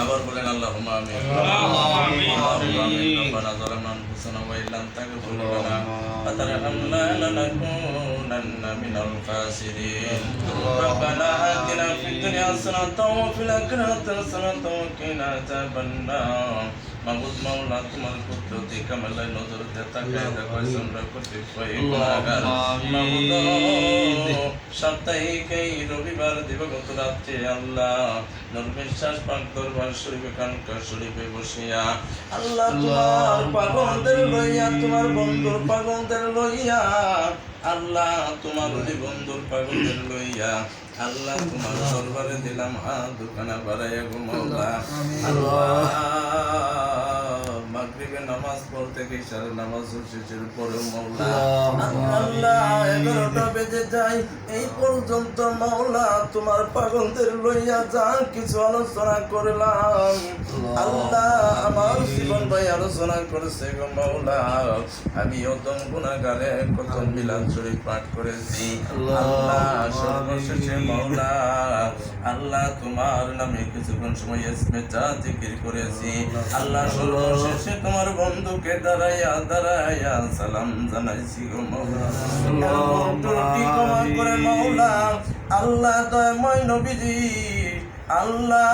আবার বলেন আল্লাহুম্মা আমিন। রব্বানা যালামনা আনফুসানা ওয়া ইল্লাম তাগফির লানা ওয়া তারহামনা লানাকুনান্না মিনাল খাসিরিন। রব্বানা আতিনা ফিদ দুনিয়া হাসানাতাও ওয়া ফিল আখিরাতি হাসানাতাও ওয়া কিনা আযাবান নার। মাবুদ মাওলা তোমার কুদরতি কামালে নজর দিয়ে তাকায় দেখো আমরা কতিপয় গুনাহগার। মাবুদ সাপ্তাহিক এই রবিবার দিবাগত রাত্রে আল্লাহ নূর বিশ্বাস পাক দরবার শরীফে খানকাহ শরীফে বসিয়া আল্লাহ তোমার পাগলদের লইয়া তোমার বন্ধুর পাগলদের লইয়া আল্লাহ তোমার ওই বন্ধুর পাগলদের লইয়া আল্লাহ তোমার দরবারে দিলাম হাত দুখানা বাড়াইয়া গো মাওলা। আল্লাহ মাগরিবের নামাজ পড়তে গিয়ে ইশারের নামাজ শেষের পরেও মাওলা আল্লাহ 11টা বেজে যায় এই পর্যন্ত মাওলা তোমার পাগলদের লইয়া যা কিছু আলোচনা করলাম আল্লাহ আমার জীবন ভাই আলোচনা করেছে গো মাওলা। আমি অদম গুনাহগারে কত মিলাদ শরীফ পাঠ করেছি আল্লাহ সর্বশেষে মাওলা আল্লাহ তোমার নামে কিছুক্ষণ সময় ইসমে জিকির করেছি আল্লাহ সর্বশেষে তোমার বন্ধুকে দাঁড়াইয়া দাঁড়াইয়া সালাম জানাইছি গো মাওলা। ত্রুটি ক্ষমা করে মাওলা আল্লাহ দয়াময় নবীজি আল্লাহ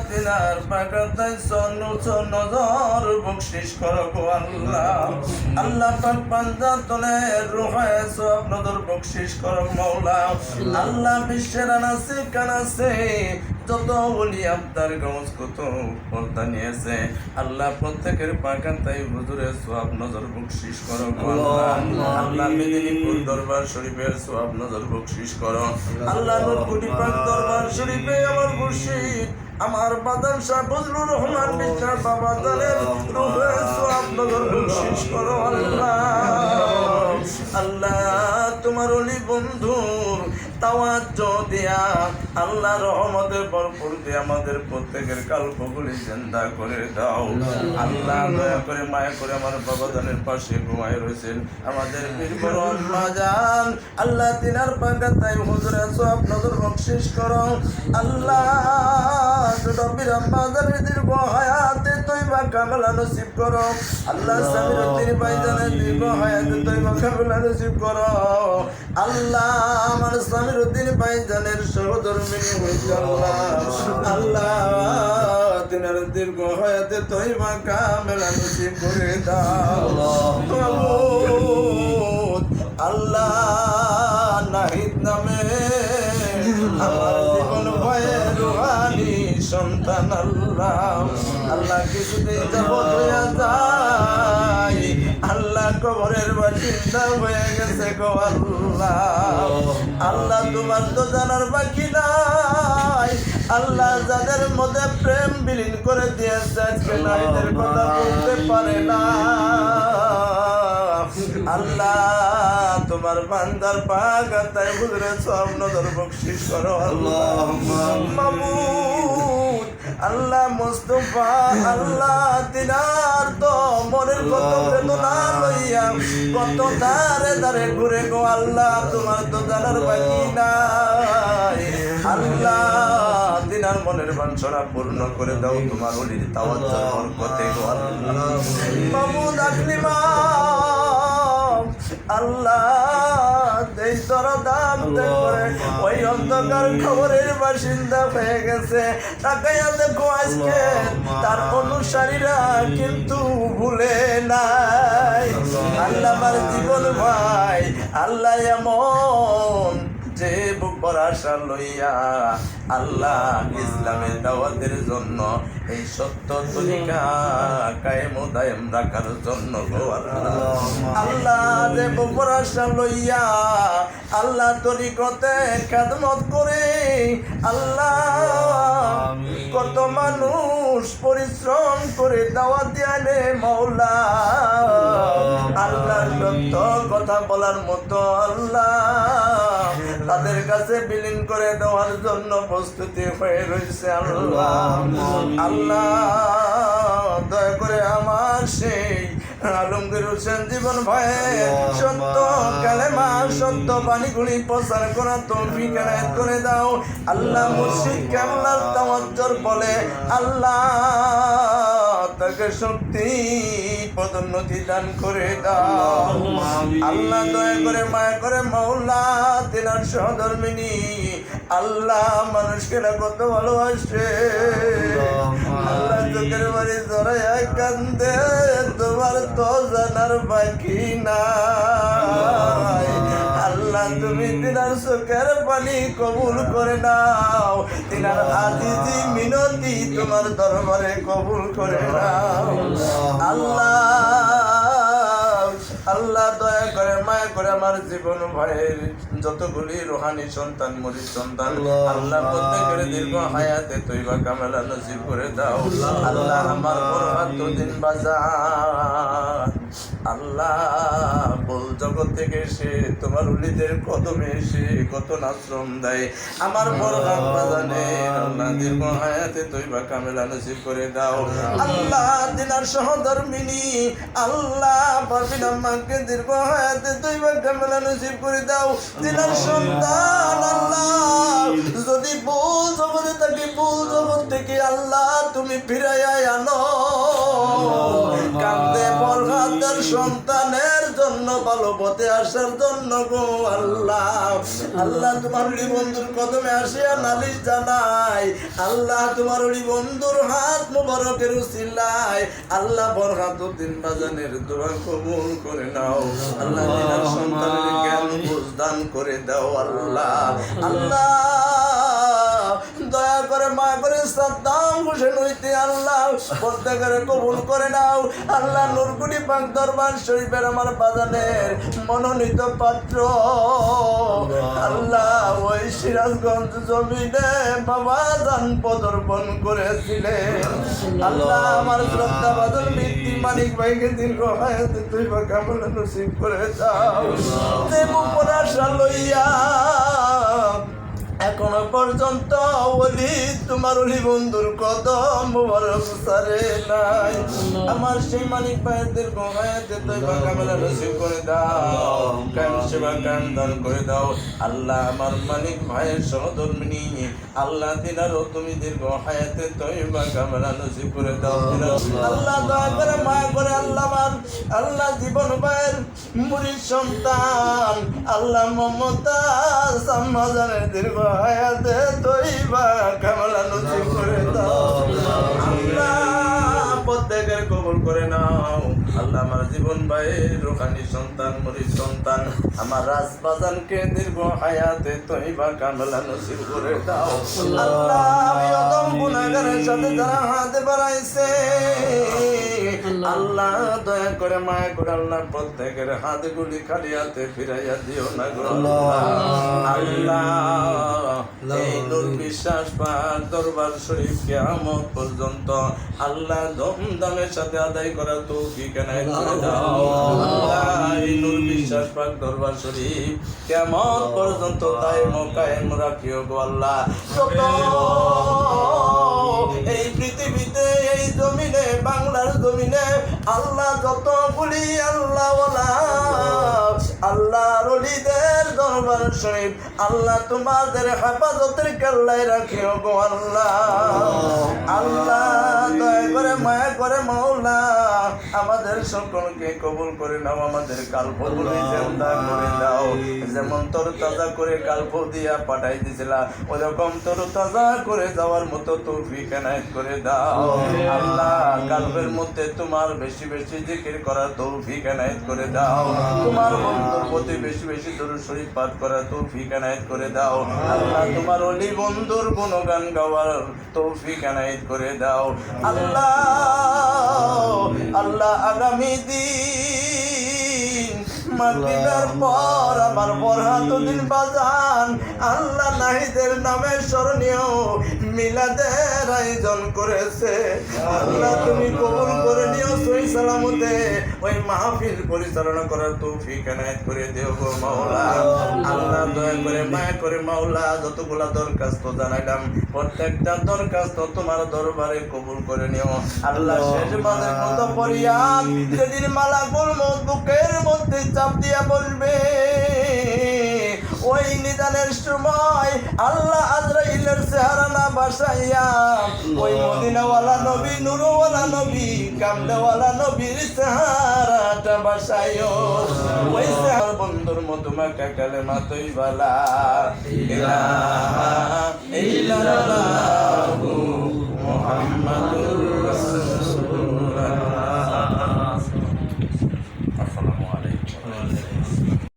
তিনার পাকাতায় নজর বকশিশ করো গো আল্লাহ। আল্লাহ পাক পাঞ্জাতনে রুহায়ে সওয়াব নজর বকশিশ করো মাওলা। আল্লাহ বিশ্বের আনাসে কানাসে যত ওলি আবদার গৌস কত পর্দা নিয়েছে আল্লাহ প্রত্যেকের পাকাতায় হুজুরের সওয়াব নজর বকশিশ করো গো আল্লাহ। আল্লাহ মেদিনীপুর দরবার শরীফের সওয়াব নজর বকশিশ করো আল্লাহ। নূরকুটি পাক দরবার শরীফে আমার মুর্শিদ আমার বাদান শাহ ফজলুর রহমান বিশ্বাস বাবা জানের রূহে সওয়াব নজর বকশিশ করো আল্লাহ। আল্লাহ তোমার ওলি বন্ধুর তাওয়াজ্জু দিয়া আল্লাহ রহমতের ভরপুর দিয়ে আমাদের প্রত্যেকের কাল্পগুলি জিন্দা করে দাও আল্লাহ। দয়া করে মায়া করে আমার বাবা জানের পাশে ঘুমায় রয়েছেন আমাদের বীর বড় মাজান আল্লাহ তিনার পাকাতায় হুজুরের সওয়াব নজর বকশিশ করো আল্লাহ। রব্বির আম্মাদের দীর্ঘ হায়াতে তয়বা কামলা নসিব করো আল্লাহ। সামিরুদ্দিন ভাইজানের দীর্ঘ হায়াতে তয়বা কামলা নসিব করো আল্লাহ। আমার সামিরুদ্দিন ভাইজানের সহধর্মিনী হইতে আল্লাহ তিনার দীর্ঘ হায়াতে তয়বা কামলা নসিব করে দাও আল্লাহ। নাহিদ নামে আমার জীবন ভয়ে রুহানি সন্তান আল্লাহ আল্লাহ কিছুতেই যাব হইয়া যায় আল্লাহ কবরের বাসিন্দা হয়ে গেছে গো আল্লাহ। আল্লাহ তোমার তো জানার বাকি নাই আল্লাহ যাদের মধ্যে প্রেম বিলীন করে দিয়েছে আজকে নাহিদের কথা বলতে পারে না আল্লাহ। তোমার বান্দার পাগাতায় হুজুরের সওয়াব নজর বকশিশ করো আল্লাহ। মাবুদ আল্লাহ মুস্তাফা আল্লাহ তিনার তো মনের কত বেদনা লইয়া কত দারে দারে ঘুরে গো আল্লাহ তোমার তো জানার বাকি নাই আল্লাহ। তিনার মনের বাঞ্ছনা পূর্ণ করে দাও তোমার ওলির তাওয়াজ্জুর বরকতে গো আল্লাহ। মাবুদ আকলিমা আল্লাহ এই দরদাম করে ওই অন্ধকার খবরের বাসিন্দা হয়ে গেছে তাকাইয়া দেখো আজকে তার অনুসারীরা কিন্তু ভুলে নাই আল্লাহ। আমার জীবন ভাই আল্লাহ এমন যে বুকর আশা লইয়া আল্লাহ ইসলামের দাওয়াতের জন্য এই সত্য তরিকা কায়েম ও দায়েম রাখার জন্য গো আল্লাহ। আল্লাহ যে বুকর আশা লইয়া আল্লাহ তরিকতে খেদমত করে আল্লাহ কত মানুষ পরিশ্রম করে দাওয়াত আনে মাওলা আল্লাহ। সত্য কথা বলার মতো আল্লাহ তাদের কাছে বিলীন করে দেওয়ার জন্য প্রস্তুতি হয়ে রয়েছে আল্লাহ। আল্লাহ দয়া করে আমার সেই আলমগীর হোসেন জীবন ভাই সত্য কালেমা সত্য বাণীগুলি প্রচার করা তৌফিক এনায়েত করে দাও আল্লাহ। মুর্শিদ কেবলার তাওয়াজ্জুর বলে আল্লাহ তাকে শক্তি পদোন্নতি দান করে দাও আল্লাহ। দয়া করে মায়া করে মাওলা তিনার সহধর্মিনী আল্লাহ মানুষকে না কত ভালোবাসে আল্লাহ চোখের বাড়ি জড়াইয়া কান্দে তোমার তো জানার বাকি নাই আল্লাহ। তুমি তিনার চোখের পানি কবুল করে নাও তিনার আজিজি মিনতি তোমার দরবারে কবুল করে নাও আল্লাহ। আল্লাহ দয়া করে মায়া করে আমার জীবন ভাইয়ের যতগুলি রোহানি সন্তান মরিদ সন্তান আল্লাহ প্রত্যেকের দীর্ঘ হায়াতে তৈবা কামেলা নসিব করে দাও আল্লাহ। আমার দিন বাজার আল্লাহ বল জগৎ থেকে এসে তোমার উলিদের কদমে এসে কত নাশ্রম দেয় আমার বরহাত বাজানে আল্লাহ দীর্ঘ হায়াতে তৈবা কামেলা নসিব করে দাও আল্লাহ। দিনার সহধর্মিনী আল্লাহ পারবিন আম্মাকে দীর্ঘ হায়াতে তৈবা কামেলা নসিব করে দাও দিনার সন্তান আল্লাহ যদি ভুল জগতে থাকি ভুল জগৎ থেকে আল্লাহ তুমি ফিরাইয়া আনো কান্দে বরহাতের সন্তানের জন্য ভালো পথে আসার জন্য গো আল্লাহ। আল্লাহ তোমার ওই বন্ধুর কদমে আসিয়া নালিশ জানাই আল্লাহ। তোমার ওই বন্ধুর হাত মুবারকের উসিলায় আল্লাহ বরহাতুদ্দিন বাজানের দোয়া কবুল করে নাও আল্লাহ। তিনার সন্তানের জ্ঞান বুঝ দান করে দাও আল্লাহ। আল্লাহ দয়া করে মা করে সাদ্দাম হোসেন হইতে আল্লাহ প্রত্যেকের কবুল করে নাও আল্লাহ। নুরকুনি পাক দরবার শরীফের আমার বাজানের মনোনীত পাত্র আল্লাহ ওই সিরাজগঞ্জ জমিনে বাবা জান পদর্পণ করেছিলেন আল্লাহ। আমার শ্রদ্ধা বাদল মৃত্যু মানিক ভাইকে দীর্ঘ হায়াতে তুই বা কামনা নসিব করে দাও যে মুপরাশা লইয়া এখনো পর্যন্ত ওলি তোমার ওলি বন্ধুর কদম মুবারক সারে নাই আমার সেই মানিক ভাইয়ের দীর্ঘ হায়াতে তয়বা কামেলা নসিব করে দাও কায়েম সেবা কায়েম দান করে দাও আল্লাহ। আমার মানিক ভাইয়ের সহধর্মিনী আল্লাহ তিনারও তুমি দীর্ঘ হায়াতে তয়বা কামেলা নসিব করে দাও আল্লাহ। দয়া করে মায়া করে আল্লাহ আমার আল্লাহ জীবন ভাইয়ের মুরিদ সন্তান আল্লাহ মমতা সাম্মাজানের দীর্ঘ হায়াতে তৈবা কামলা নসিব করে দাও আল্লাহ। প্রত্যেকের কবুল করে নাও আল্লাহ। আমার জীবন ভাইয়ের রুহানি সন্তান মুরিদ সন্তান আমার রাজবাজানকে দীর্ঘ হায়াতে তৈবা কামলা নসিব করে দাও আল্লাহ। আমি অদম গুনাহগারের সাথে যারা হাত বাড়াইছে আল্লাহ দয়া করে মায়া করে আল্লাহ প্রত্যেকের হাতগুলি খালি হাতে ফিরাইয়া দিও না গো আল্লাহ। এই নূর বিশ্বাস পাক দরবার শরীফ কিয়ামত পর্যন্ত আল্লাহ ধুমধামের সাথে আদায় করা তৌফিক এনায়েত করে দাও আল্লাহ। এই নূর বিশ্বাস পাক দরবার শরীফ কিয়ামত পর্যন্ত দায়েম ও কায়েম রাখিও গো আল্লাহ। যত এই পৃথিবীতে এই জমিনে বাংলার জমিনে আল্লাহ যতগুলি আল্লাহ আল্লাহর ওলিদের দরবার শরীফ আল্লাহ তোমাদের হেফাজতের কেল্লায় রাখিও গো আল্লাহ। আল্লাহ দয়া করে মায়া করে মাওলা আমাদের সকলকে কবুল করে নাও আমাদের কালপগুলি জিন্দা করে দাও যেমন তরতাজা করে কালপ দিয়া পাঠাই দিছিলা ওরকম তরতাজা করে যাওয়ার মতো তৌফিক এনায়েত করে দাও আল্লাহ। কালবের মধ্যে তোমার বেশি বেশি জিকির করার তৌফিক এনায়েত করে দাও তোমার বন্ধুর প্রতি বেশি বেশি দরুদ শরীফ পাঠ করার তৌফিক এনায়েত করে দাও আল্লাহ। তোমার ওলি বন্ধুর গুণগান গাওয়ার তৌফিক এনায়েত করে দাও আল্লাহ। আল্লাহ আগামী দিন মাগরিবের পর আমার বরহাতুদ্দিন বাজান আল্লাহ নাহিদের নামে স্মরণীয় মিলাদের আয়োজন করেছে। আল্লাহ তুমি কবুল করে নিও, সহি সালামতে ওই মাহফিল পরিচালনা করার তৌফিক এনায়েত করে দিও গো মাওলা। আল্লাহ দয়া করে মায়া করে মাওলা যতগুলা দরখাস্ত জানাইলাম প্রত্যেকটা দরখাস্ত তোমার দরবারে কবুল করে নিও। আল্লাহ শেষ বারের মতো ফরিয়াদ, যেদিন মালাকুল মউত বুকের মধ্যে চাপ দিয়া বলবে ওই নিদানের সময় আল্লাহ আজরাইলের চেহারা না বাসাইয়া ওই মদিনাওয়ালা নবী, নূরওয়ালা নবী, কামলেওয়ালা নবীর চেহারাটা বাসাইও। ওই চেহারা বন্ধুর মতো মাকা কালেমা তৈবালা